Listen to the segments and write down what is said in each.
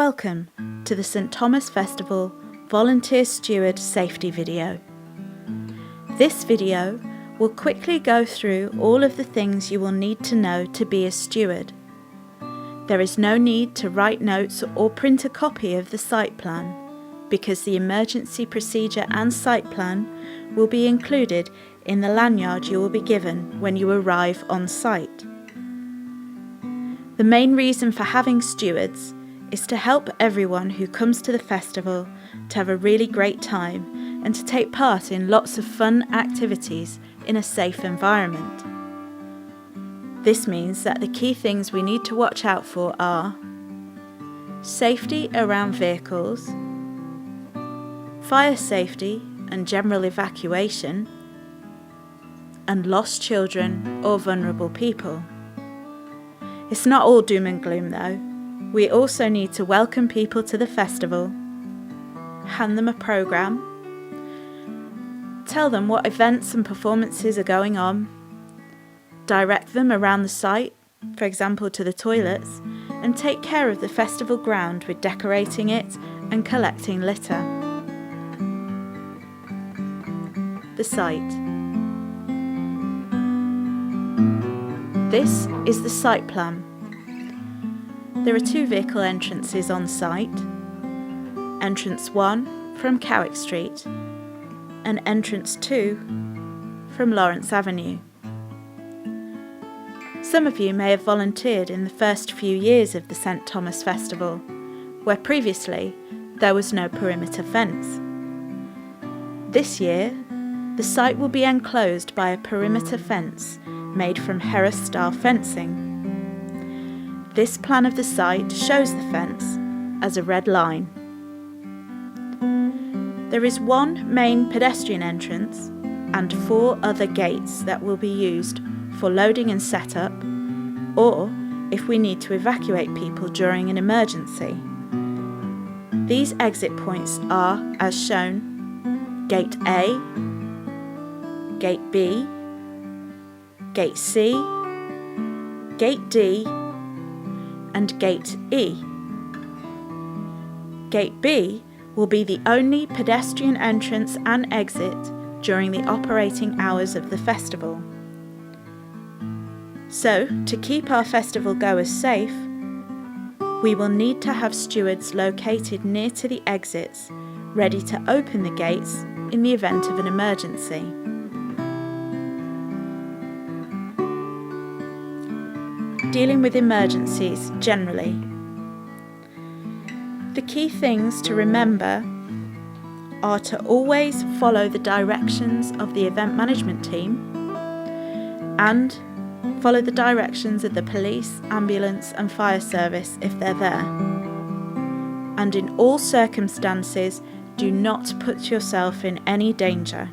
Welcome to the St Thomas Festival Volunteer Steward Safety video. This video will quickly go through all of the things you will need to know to be a steward. There is no need to write notes or print a copy of the site plan, because the emergency procedure and site plan will be included in the lanyard you will be given when you arrive on site. The main reason for having stewards is to help everyone who comes to the festival to have a really great time and to take part in lots of fun activities in a safe environment. This means that the key things we need to watch out for are safety around vehicles, fire safety and general evacuation, and lost children or vulnerable people. It's not all doom and gloom though. We also need to welcome people to the festival, hand them a programme, tell them what events and performances are going on, direct them around the site, for example to the toilets, and take care of the festival ground with decorating it and collecting litter. The site. This is the site plan. There are two vehicle entrances on site, entrance 1 from Cowick Street and entrance 2 from Lawrence Avenue. Some of you may have volunteered in the first few years of the St Thomas Festival, where previously there was no perimeter fence. This year, the site will be enclosed by a perimeter fence made from Harris-style fencing. This plan of the site shows the fence as a red line. There is one main pedestrian entrance and 4 other gates that will be used for loading and setup, or if we need to evacuate people during an emergency. These exit points are, as shown, Gate A, Gate B, Gate C, Gate D, and Gate E. Gate B will be the only pedestrian entrance and exit during the operating hours of the festival. So, to keep our festival goers safe, we will need to have stewards located near to the exits, ready to open the gates in the event of an emergency. Dealing with emergencies generally. The key things to remember are to always follow the directions of the event management team and follow the directions of the police, ambulance and fire service if they're there. And in all circumstances, do not put yourself in any danger.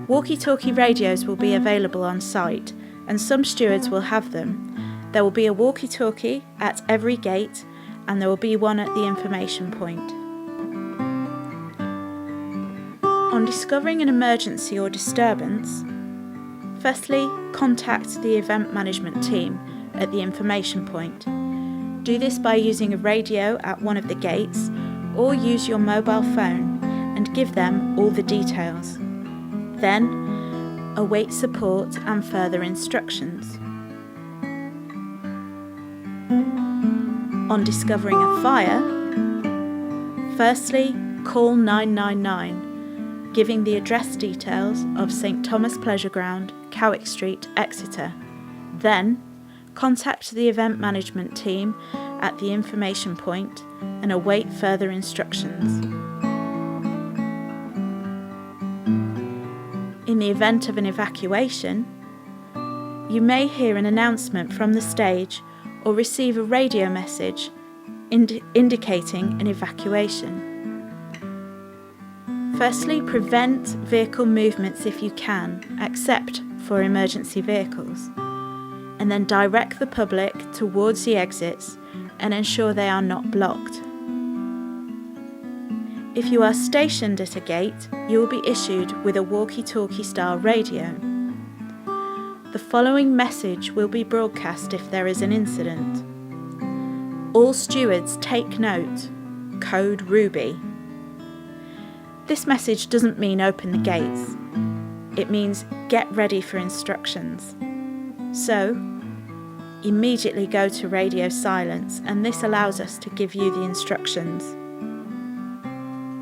Walkie-talkie radios will be available on site, and some stewards will have them. There will be a walkie-talkie at every gate, and there will be one at the information point. On discovering an emergency or disturbance, firstly, contact the event management team at the information point. Do this by using a radio at one of the gates, or use your mobile phone and give them all the details. Then, await support and further instructions. On discovering a fire, firstly call 999, giving the address details of St Thomas Pleasure Ground, Cowick Street, Exeter. Then contact the event management team at the information point and await further instructions. In the event of an evacuation, you may hear an announcement from the stage or receive a radio message indicating an evacuation. Firstly, prevent vehicle movements if you can, except for emergency vehicles, and then direct the public towards the exits and ensure they are not blocked. If you are stationed at a gate, you will be issued with a walkie-talkie style radio. The following message will be broadcast if there is an incident. All stewards take note. Code Ruby. This message doesn't mean open the gates. It means get ready for instructions. So, immediately go to radio silence, and this allows us to give you the instructions.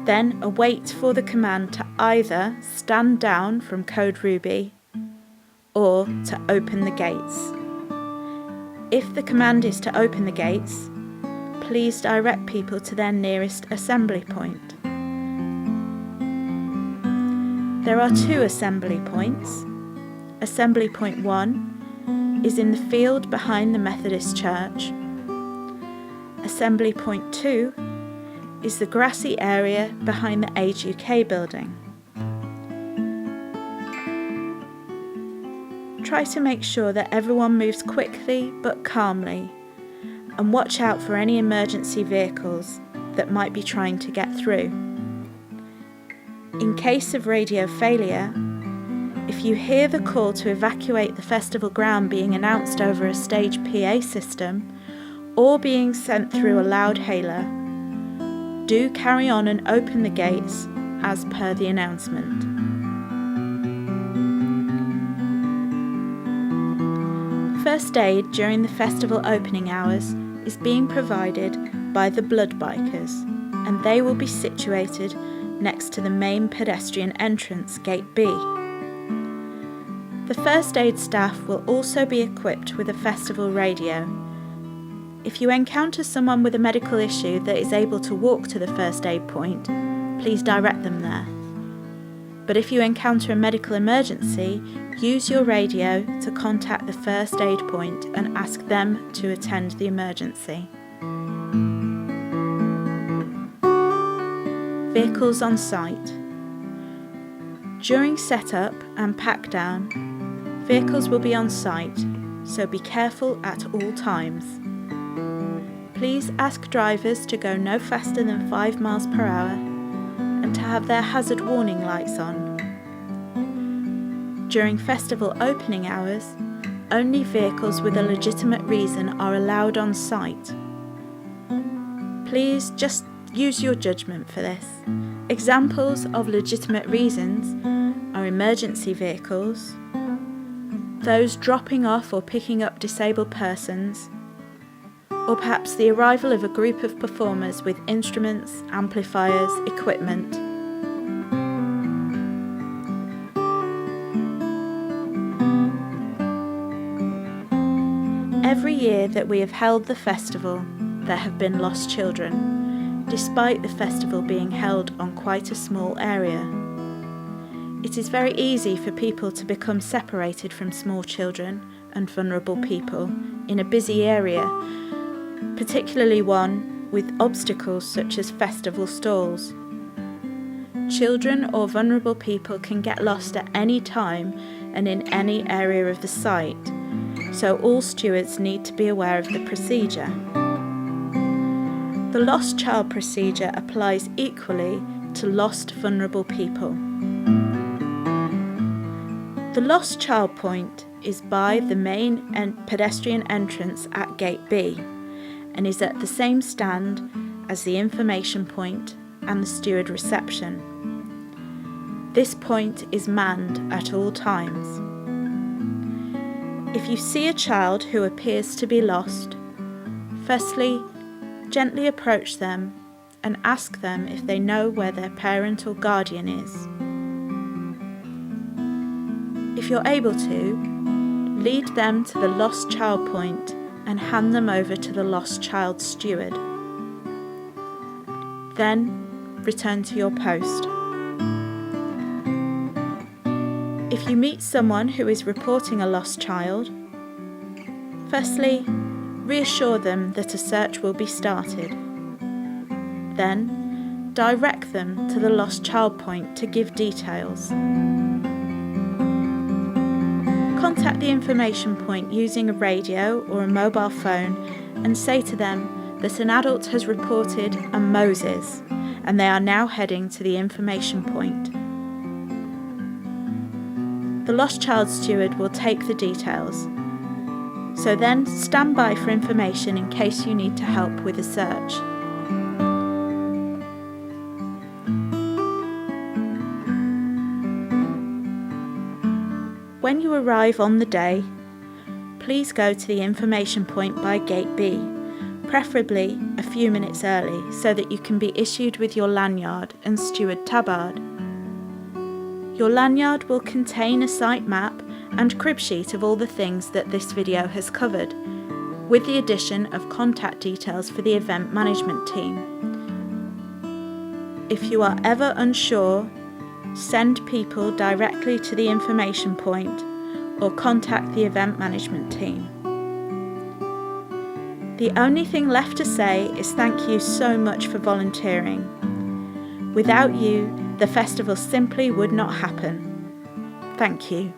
Then await for the command to either stand down from Code Ruby or to open the gates. If the command is to open the gates, please direct people to their nearest assembly point. There are 2 assembly points. Assembly point 1 is in the field behind the Methodist Church. Assembly point 2 is the grassy area behind the Age UK building. Try to make sure that everyone moves quickly but calmly, and watch out for any emergency vehicles that might be trying to get through. In case of radio failure, if you hear the call to evacuate the festival ground being announced over a stage PA system or being sent through a loudspeaker, do carry on and open the gates as per the announcement. First aid during the festival opening hours is being provided by the Blood Bikers, and they will be situated next to the main pedestrian entrance, Gate B. The first aid staff will also be equipped with a festival radio. If you encounter someone with a medical issue that is able to walk to the first aid point, please direct them there. But if you encounter a medical emergency, use your radio to contact the first aid point and ask them to attend the emergency. Vehicles on site. During setup and pack down, vehicles will be on site, so be careful at all times. Please ask drivers to go no faster than 5 miles per hour and to have their hazard warning lights on. During festival opening hours, only vehicles with a legitimate reason are allowed on site. Please just use your judgment for this. Examples of legitimate reasons are emergency vehicles, those dropping off or picking up disabled persons, or perhaps the arrival of a group of performers with instruments, amplifiers, equipment. Every year that we have held the festival, there have been lost children, despite the festival being held on quite a small area. It is very easy for people to become separated from small children and vulnerable people in a busy area, particularly one with obstacles such as festival stalls. Children or vulnerable people can get lost at any time and in any area of the site, so all stewards need to be aware of the procedure. The lost child procedure applies equally to lost vulnerable people. The lost child point is by the main pedestrian entrance at Gate B and is at the same stand as the information point and the steward reception. This point is manned at all times. If you see a child who appears to be lost, firstly, gently approach them and ask them if they know where their parent or guardian is. If you're able to, lead them to the lost child point and hand them over to the lost child steward. Then return to your post. If you meet someone who is reporting a lost child, firstly, reassure them that a search will be started. Then, direct them to the lost child point to give details. Contact the information point using a radio or a mobile phone and say to them that an adult has reported a Moses and they are now heading to the information point. The lost child steward will take the details. So then stand by for information in case you need to help with a search. When you arrive on the day, please go to the information point by Gate B, preferably a few minutes early so that you can be issued with your lanyard and Steward tabard. Your lanyard will contain a site map and crib sheet of all the things that this video has covered, with the addition of contact details for the event management team. If you are ever unsure, send people directly to the information point or contact the event management team. The only thing left to say is thank you so much for volunteering. Without you, the festival simply would not happen. Thank you.